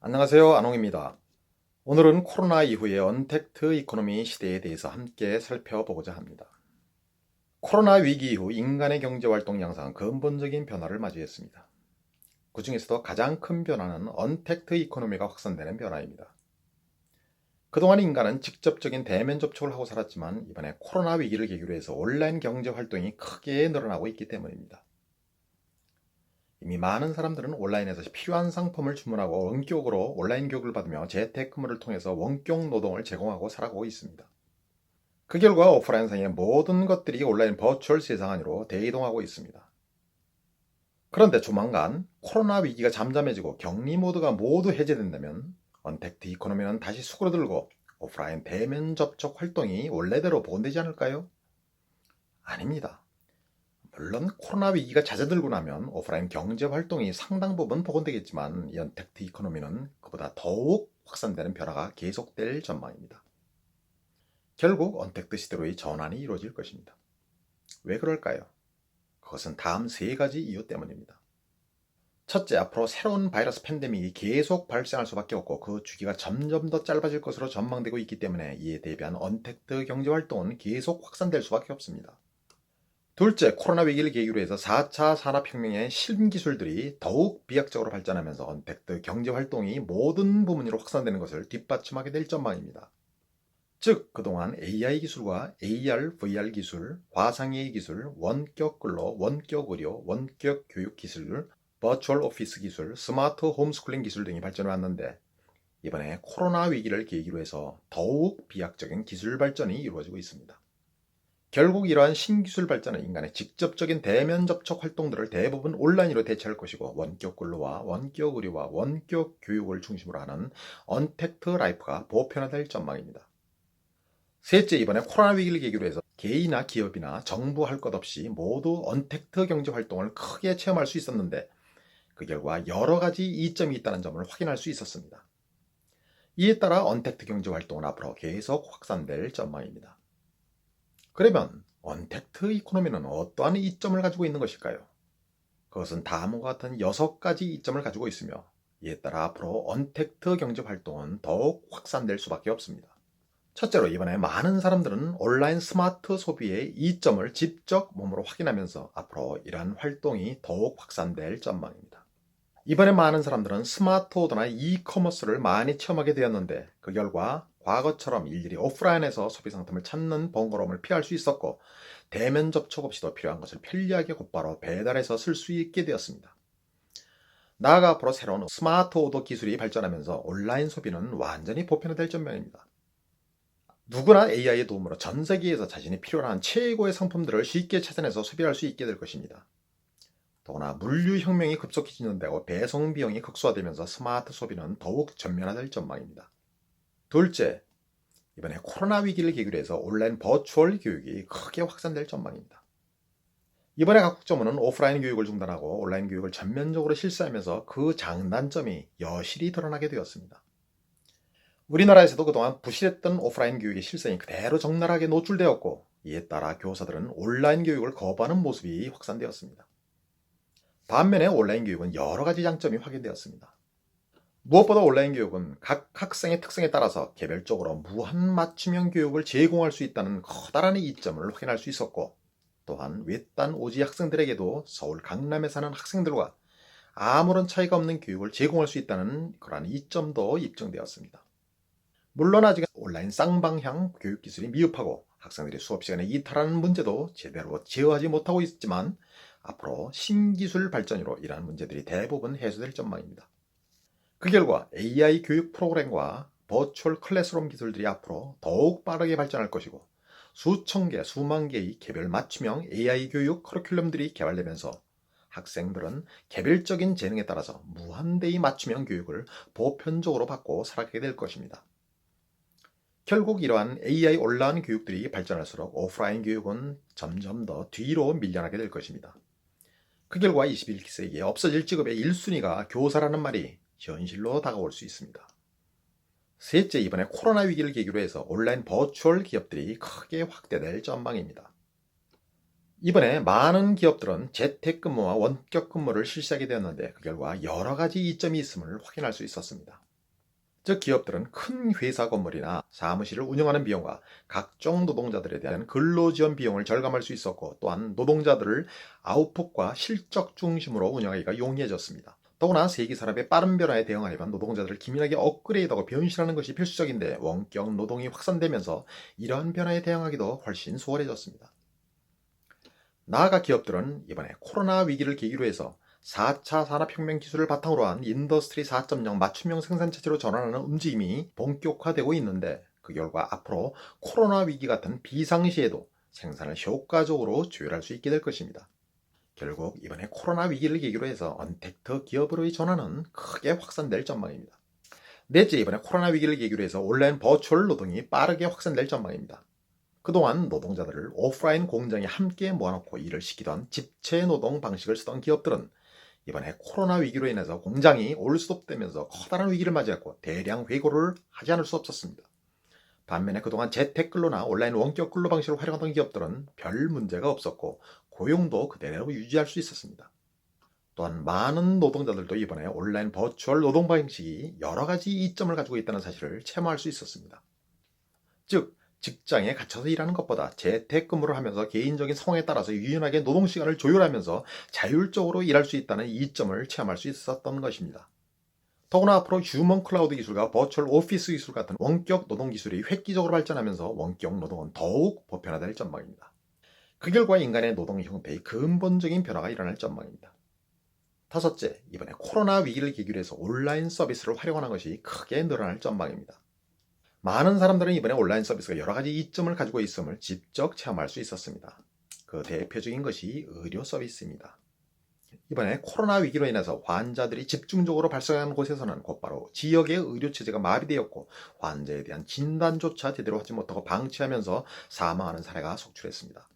안녕하세요. 안홍입니다. 오늘은 코로나 이후의 언택트 이코노미 시대에 대해서 함께 살펴보고자 합니다. 코로나 위기 이후 인간의 경제활동 양상은 근본적인 변화를 맞이했습니다. 그 중에서도 가장 큰 변화는 언택트 이코노미가 확산되는 변화입니다. 그동안 인간은 직접적인 대면 접촉을 하고 살았지만 이번에 코로나 위기를 계기로 해서 온라인 경제활동이 크게 늘어나고 있기 때문입니다. 이미 많은 사람들은 온라인에서 필요한 상품을 주문하고 원격으로 온라인 교육을 받으며 재택근무를 통해서 원격 노동을 제공하고 살아가고 있습니다. 그 결과 오프라인상의 모든 것들이 온라인 버추얼 세상 안으로 대이동하고 있습니다. 그런데 조만간 코로나 위기가 잠잠해지고 격리 모드가 모두 해제된다면 언택트 이코노미는 다시 수그러들고 오프라인 대면 접촉 활동이 원래대로 복원되지 않을까요? 아닙니다. 물론 코로나 위기가 잦아들고 나면 오프라인 경제 활동이 상당 부분 복원되겠지만 이 언택트 이코노미는 그보다 더욱 확산되는 변화가 계속될 전망입니다. 결국 언택트 시대로의 전환이 이루어질 것입니다. 왜 그럴까요? 그것은 다음 세 가지 이유 때문입니다. 첫째, 앞으로 새로운 바이러스 팬데믹이 계속 발생할 수밖에 없고 그 주기가 점점 더 짧아질 것으로 전망되고 있기 때문에 이에 대비한 언택트 경제 활동은 계속 확산될 수밖에 없습니다. 둘째, 코로나 위기를 계기로 해서 4차 산업혁명의 신기술들이 더욱 비약적으로 발전하면서 언택트 경제활동이 모든 부문으로 확산되는 것을 뒷받침하게 될 전망입니다. 즉, 그동안 AI 기술과 AR, VR 기술, 화상회의 기술, 원격 근로, 원격 의료, 원격 교육 기술, 버추얼 오피스 기술, 스마트 홈스쿨링 기술 등이 발전해왔는데 이번에 코로나 위기를 계기로 해서 더욱 비약적인 기술 발전이 이루어지고 있습니다. 결국 이러한 신기술 발전은 인간의 직접적인 대면 접촉 활동들을 대부분 온라인으로 대체할 것이고 원격 근로와 원격 의료와 원격 교육을 중심으로 하는 언택트 라이프가 보편화될 전망입니다. 셋째, 이번에 코로나 위기를 계기로 해서 개인이나 기업이나 정부 할 것 없이 모두 언택트 경제 활동을 크게 체험할 수 있었는데 그 결과 여러 가지 이점이 있다는 점을 확인할 수 있었습니다. 이에 따라 언택트 경제 활동은 앞으로 계속 확산될 전망입니다. 그러면 언택트 이코노미는 어떠한 이점을 가지고 있는 것일까요? 그것은 다음과 같은 6가지 이점을 가지고 있으며 이에 따라 앞으로 언택트 경제 활동은 더욱 확산될 수밖에 없습니다. 첫째로 이번에 많은 사람들은 온라인 스마트 소비의 이점을 직접 몸으로 확인하면서 앞으로 이러한 활동이 더욱 확산될 전망입니다. 이번에 많은 사람들은 스마트 오더나 이커머스를 많이 체험하게 되었는데 그 결과 과거처럼 일일이 오프라인에서 소비 상품을 찾는 번거로움을 피할 수 있었고 대면 접촉 없이도 필요한 것을 편리하게 곧바로 배달해서 쓸 수 있게 되었습니다. 나아가 앞으로 새로운 스마트 오더 기술이 발전하면서 온라인 소비는 완전히 보편화될 전망입니다. 누구나 AI의 도움으로 전 세계에서 자신이 필요한 최고의 상품들을 쉽게 찾아내서 소비할 수 있게 될 것입니다. 더구나 물류혁명이 급속히 진전되고 배송 비용이 극소화되면서 스마트 소비는 더욱 전면화될 전망입니다. 둘째, 이번에 코로나 위기를 계기로 해서 온라인 버추얼 교육이 크게 확산될 전망입니다. 이번에 각 국정부는 오프라인 교육을 중단하고 온라인 교육을 전면적으로 실시하면서 그 장단점이 여실히 드러나게 되었습니다. 우리나라에서도 그동안 부실했던 오프라인 교육의 실상이 그대로 적나라하게 노출되었고 이에 따라 교사들은 온라인 교육을 거부하는 모습이 확산되었습니다. 반면에 온라인 교육은 여러 가지 장점이 확인되었습니다. 무엇보다 온라인 교육은 각 학생의 특성에 따라서 개별적으로 무한 맞춤형 교육을 제공할 수 있다는 커다란 이점을 확인할 수 있었고 또한 외딴 오지 학생들에게도 서울 강남에 사는 학생들과 아무런 차이가 없는 교육을 제공할 수 있다는 그러한 이점도 입증되었습니다. 물론 아직은 온라인 쌍방향 교육 기술이 미흡하고 학생들이 수업 시간에 이탈하는 문제도 제대로 제어하지 못하고 있지만 앞으로 신기술 발전으로 이러한 문제들이 대부분 해소될 전망입니다. 그 결과 AI 교육 프로그램과 버추얼 클래스룸 기술들이 앞으로 더욱 빠르게 발전할 것이고 수천 개, 수만 개의 개별 맞춤형 AI 교육 커리큘럼들이 개발되면서 학생들은 개별적인 재능에 따라서 무한대의 맞춤형 교육을 보편적으로 받고 살아가게 될 것입니다. 결국 이러한 AI 온라인 교육들이 발전할수록 오프라인 교육은 점점 더 뒤로 밀려나게 될 것입니다. 그 결과 21세기에 없어질 직업의 1순위가 교사라는 말이 현실로 다가올 수 있습니다. 셋째, 이번에 코로나 위기를 계기로 해서 온라인 버추얼 기업들이 크게 확대될 전망입니다. 이번에 많은 기업들은 재택근무와 원격근무를 실시하게 되었는데 그 결과 여러 가지 이점이 있음을 확인할 수 있었습니다. 즉 기업들은 큰 회사 건물이나 사무실을 운영하는 비용과 각종 노동자들에 대한 근로지원 비용을 절감할 수 있었고, 또한 노동자들을 아웃풋과 실적 중심으로 운영하기가 용이해졌습니다. 더구나 세계 산업의 빠른 변화에 대응하려면 노동자들을 기민하게 업그레이드하고 변신하는 것이 필수적인데, 원격 노동이 확산되면서 이러한 변화에 대응하기도 훨씬 수월해졌습니다. 나아가 기업들은 이번에 코로나 위기를 계기로 해서 4차 산업혁명 기술을 바탕으로 한 인더스트리 4.0 맞춤형 생산체제로 전환하는 움직임이 본격화되고 있는데, 그 결과 앞으로 코로나 위기 같은 비상시에도 생산을 효과적으로 조율할 수 있게 될 것입니다. 결국 이번에 코로나 위기를 계기로 해서 언택트 기업으로의 전환은 크게 확산될 전망입니다. 넷째, 이번에 코로나 위기를 계기로 해서 온라인 버추얼 노동이 빠르게 확산될 전망입니다. 그동안 노동자들을 오프라인 공장에 함께 모아놓고 일을 시키던 집체 노동 방식을 쓰던 기업들은 이번에 코로나 위기로 인해서 공장이 올스톱되면서 커다란 위기를 맞이했고 대량 회고를 하지 않을 수 없었습니다. 반면에 그동안 재택근로나 온라인 원격 근로 방식을 활용하던 기업들은 별 문제가 없었고 고용도 그대로 유지할 수 있었습니다. 또한 많은 노동자들도 이번에 온라인 버추얼 노동 방식이 여러 가지 이점을 가지고 있다는 사실을 체험할 수 있었습니다. 즉, 직장에 갇혀서 일하는 것보다 재택근무를 하면서 개인적인 상황에 따라서 유연하게 노동시간을 조율하면서 자율적으로 일할 수 있다는 이점을 체험할 수 있었던 것입니다. 더구나 앞으로 휴먼 클라우드 기술과 버추얼 오피스 기술 같은 원격 노동 기술이 획기적으로 발전하면서 원격 노동은 더욱 보편화될 전망입니다. 그 결과 인간의 노동 형태의 근본적인 변화가 일어날 전망입니다. 다섯째, 이번에 코로나 위기를 계기로 해서 온라인 서비스를 활용하는 것이 크게 늘어날 전망입니다. 많은 사람들은 이번에 온라인 서비스가 여러 가지 이점을 가지고 있음을 직접 체험할 수 있었습니다. 그 대표적인 것이 의료 서비스입니다. 이번에 코로나 위기로 인해서 환자들이 집중적으로 발생하는 곳에서는 곧바로 지역의 의료체제가 마비되었고 환자에 대한 진단조차 제대로 하지 못하고 방치하면서 사망하는 사례가 속출했습니다.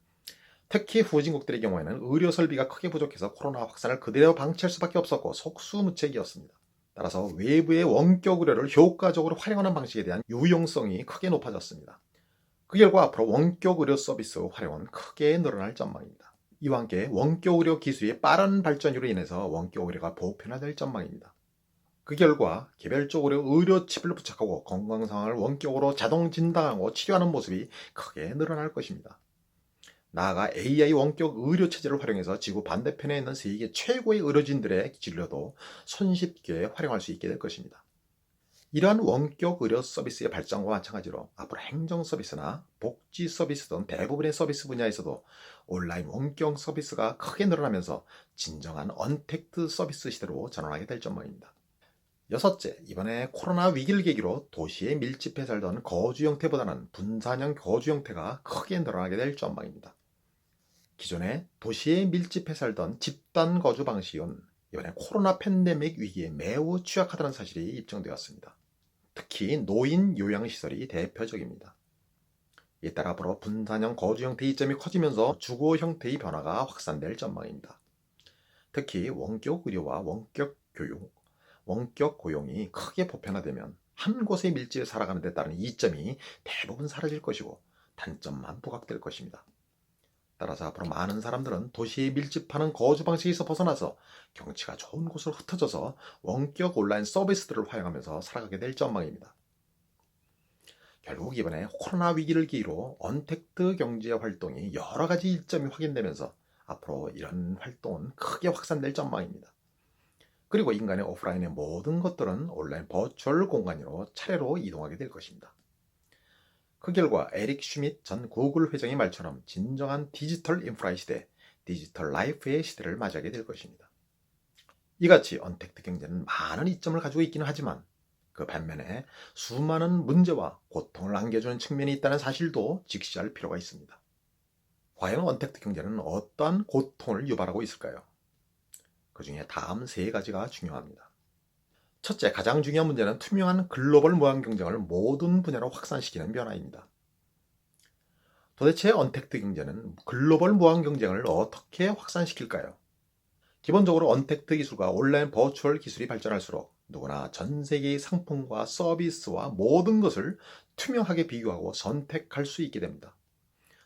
특히 후진국들의 경우에는 의료 설비가 크게 부족해서 코로나 확산을 그대로 방치할 수밖에 없었고 속수무책이었습니다. 따라서 외부의 원격 의료를 효과적으로 활용하는 방식에 대한 유용성이 크게 높아졌습니다. 그 결과 앞으로 원격 의료 서비스 활용은 크게 늘어날 전망입니다. 이와 함께 원격 의료 기술의 빠른 발전으로 인해서 원격 의료가 보편화될 전망입니다. 그 결과 개별적으로 의료 칩을 부착하고 건강 상황을 원격으로 자동 진단하고 치료하는 모습이 크게 늘어날 것입니다. 나아가 AI 원격 의료 체제를 활용해서 지구 반대편에 있는 세계 최고의 의료진들의 진료도 손쉽게 활용할 수 있게 될 것입니다. 이러한 원격 의료 서비스의 발전과 마찬가지로 앞으로 행정 서비스나 복지 서비스 등 대부분의 서비스 분야에서도 온라인 원격 서비스가 크게 늘어나면서 진정한 언택트 서비스 시대로 전환하게 될 전망입니다. 여섯째, 이번에 코로나 위기를 계기로 도시에 밀집해 살던 거주 형태보다는 분산형 거주 형태가 크게 늘어나게 될 전망입니다. 기존에 도시에 밀집해 살던 집단 거주 방식은 이번에 코로나 팬데믹 위기에 매우 취약하다는 사실이 입증되었습니다. 특히 노인 요양시설이 대표적입니다. 이에 따라 앞으로 분산형 거주 형태의 이점이 커지면서 주거 형태의 변화가 확산될 전망입니다. 특히 원격 의료와 원격 고용이 크게 보편화되면 한 곳에 밀집해 살아가는 데 따른 이점이 대부분 사라질 것이고 단점만 부각될 것입니다. 따라서 앞으로 많은 사람들은 도시에 밀집하는 거주 방식에서 벗어나서 경치가 좋은 곳으로 흩어져서 원격 온라인 서비스들을 활용하면서 살아가게 될 전망입니다. 결국 이번에 코로나 위기를 계기로 언택트 경제 활동이 여러 가지 이점이 확인되면서 앞으로 이런 활동은 크게 확산될 전망입니다. 그리고 인간의 오프라인의 모든 것들은 온라인 버추얼 공간으로 차례로 이동하게 될 것입니다. 그 결과 에릭 슈밋 전 구글 회장의 말처럼 진정한 디지털 인프라의 시대, 디지털 라이프의 시대를 맞이하게 될 것입니다. 이같이 언택트 경제는 많은 이점을 가지고 있기는 하지만 그 반면에 수많은 문제와 고통을 안겨주는 측면이 있다는 사실도 직시할 필요가 있습니다. 과연 언택트 경제는 어떠한 고통을 유발하고 있을까요? 그 중에 다음 세 가지가 중요합니다. 첫째, 가장 중요한 문제는 투명한 글로벌 무한 경쟁을 모든 분야로 확산시키는 변화입니다. 도대체 언택트 경제는 글로벌 무한 경쟁을 어떻게 확산시킬까요? 기본적으로 언택트 기술과 온라인 버추얼 기술이 발전할수록 누구나 전 세계의 상품과 서비스와 모든 것을 투명하게 비교하고 선택할 수 있게 됩니다.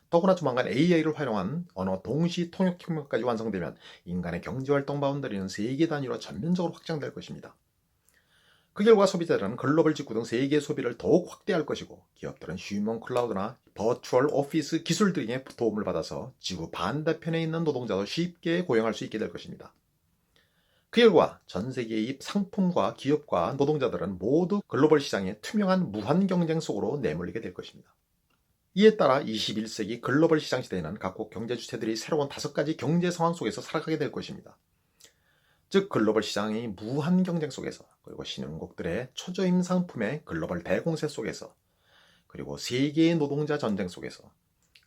더구나 조만간 AI를 활용한 언어 동시 통역 혁명까지 완성되면 인간의 경제활동 바운더리는 세계 단위로 전면적으로 확장될 것입니다. 그 결과 소비자들은 글로벌 직구 등 세계 소비를 더욱 확대할 것이고, 기업들은 휴먼 클라우드나 버추얼 오피스 기술 등의 도움을 받아서 지구 반대편에 있는 노동자도 쉽게 고용할 수 있게 될 것입니다. 그 결과 전 세계의 상품과 기업과 노동자들은 모두 글로벌 시장의 투명한 무한 경쟁 속으로 내몰리게 될 것입니다. 이에 따라 21세기 글로벌 시장 시대에는 각국 경제 주체들이 새로운 5가지 경제 상황 속에서 살아가게 될 것입니다. 즉 글로벌 시장의 무한 경쟁 속에서, 그리고 신흥국들의 초저임 상품의 글로벌 대공세 속에서, 그리고 세계의 노동자 전쟁 속에서,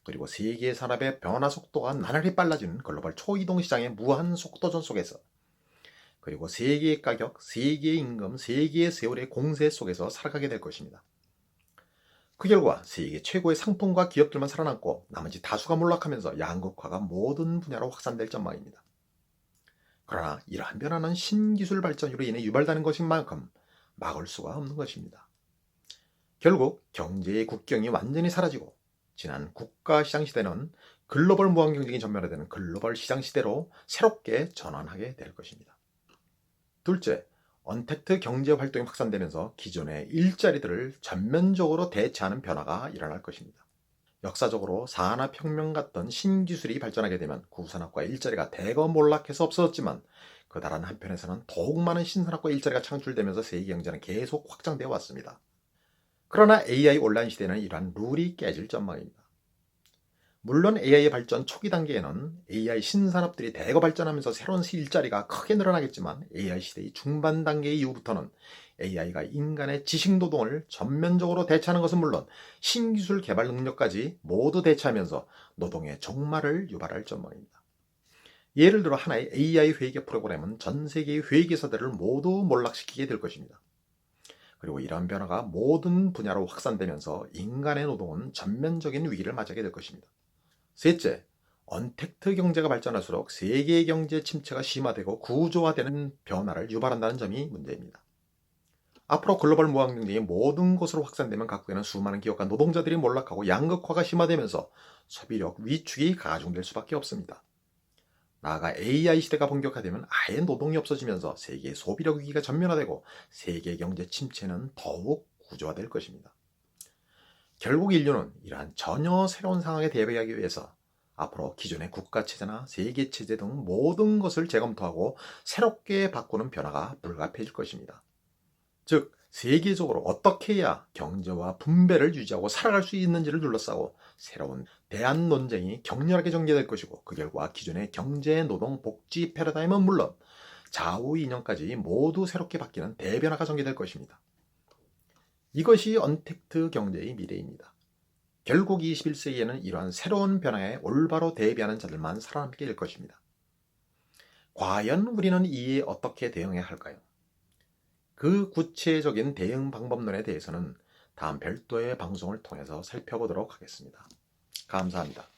그리고 세계 산업의 변화 속도가 나날이 빨라지는 글로벌 초이동 시장의 무한 속도전 속에서, 그리고 세계의 가격, 세계의 임금, 세계의 세월의 공세 속에서 살아가게 될 것입니다. 그 결과 세계 최고의 상품과 기업들만 살아남고 나머지 다수가 몰락하면서 양극화가 모든 분야로 확산될 전망입니다. 그러나 이러한 변화는 신기술 발전으로 인해 유발되는 것인 만큼 막을 수가 없는 것입니다. 결국 경제의 국경이 완전히 사라지고 지난 국가시장 시대는 글로벌 무한 경쟁이 전면화되는 글로벌 시장 시대로 새롭게 전환하게 될 것입니다. 둘째, 언택트 경제 활동이 확산되면서 기존의 일자리들을 전면적으로 대체하는 변화가 일어날 것입니다. 역사적으로 산업혁명 같던 신기술이 발전하게 되면 구산업과 일자리가 대거 몰락해서 없어졌지만, 그 다른 한편에서는 더욱 많은 신산업과 일자리가 창출되면서 세계 경제는 계속 확장되어 왔습니다. 그러나 AI 온라인 시대는 이러한 룰이 깨질 전망입니다. 물론 AI의 발전 초기 단계에는 AI 신산업들이 대거 발전하면서 새로운 일자리가 크게 늘어나겠지만, AI 시대의 중반 단계 이후부터는 AI가 인간의 지식노동을 전면적으로 대체하는 것은 물론 신기술 개발 능력까지 모두 대체하면서 노동의 종말을 유발할 전망입니다. 예를 들어 하나의 AI 회계 프로그램은 전 세계의 회계사들을 모두 몰락시키게 될 것입니다. 그리고 이러한 변화가 모든 분야로 확산되면서 인간의 노동은 전면적인 위기를 맞이하게 될 것입니다. 셋째, 언택트 경제가 발전할수록 세계 경제 침체가 심화되고 구조화되는 변화를 유발한다는 점이 문제입니다. 앞으로 글로벌 무한 경쟁이 모든 곳으로 확산되면 각국에는 수많은 기업과 노동자들이 몰락하고 양극화가 심화되면서 소비력 위축이 가중될 수밖에 없습니다. 나아가 AI 시대가 본격화되면 아예 노동이 없어지면서 세계의 소비력 위기가 전면화되고 세계 경제 침체는 더욱 구조화될 것입니다. 결국 인류는 이러한 전혀 새로운 상황에 대비하기 위해서 앞으로 기존의 국가체제나 세계체제 등 모든 것을 재검토하고 새롭게 바꾸는 변화가 불가피해질 것입니다. 즉, 세계적으로 어떻게 해야 경제와 분배를 유지하고 살아갈 수 있는지를 둘러싸고 새로운 대안 논쟁이 격렬하게 전개될 것이고, 그 결과 기존의 경제, 노동, 복지 패러다임은 물론 좌우 이념까지 모두 새롭게 바뀌는 대변화가 전개될 것입니다. 이것이 언택트 경제의 미래입니다. 결국 21세기에는 이러한 새로운 변화에 올바로 대비하는 자들만 살아남게 될 것입니다. 과연 우리는 이에 어떻게 대응해야 할까요? 그 구체적인 대응 방법론에 대해서는 다음 별도의 방송을 통해서 살펴보도록 하겠습니다. 감사합니다.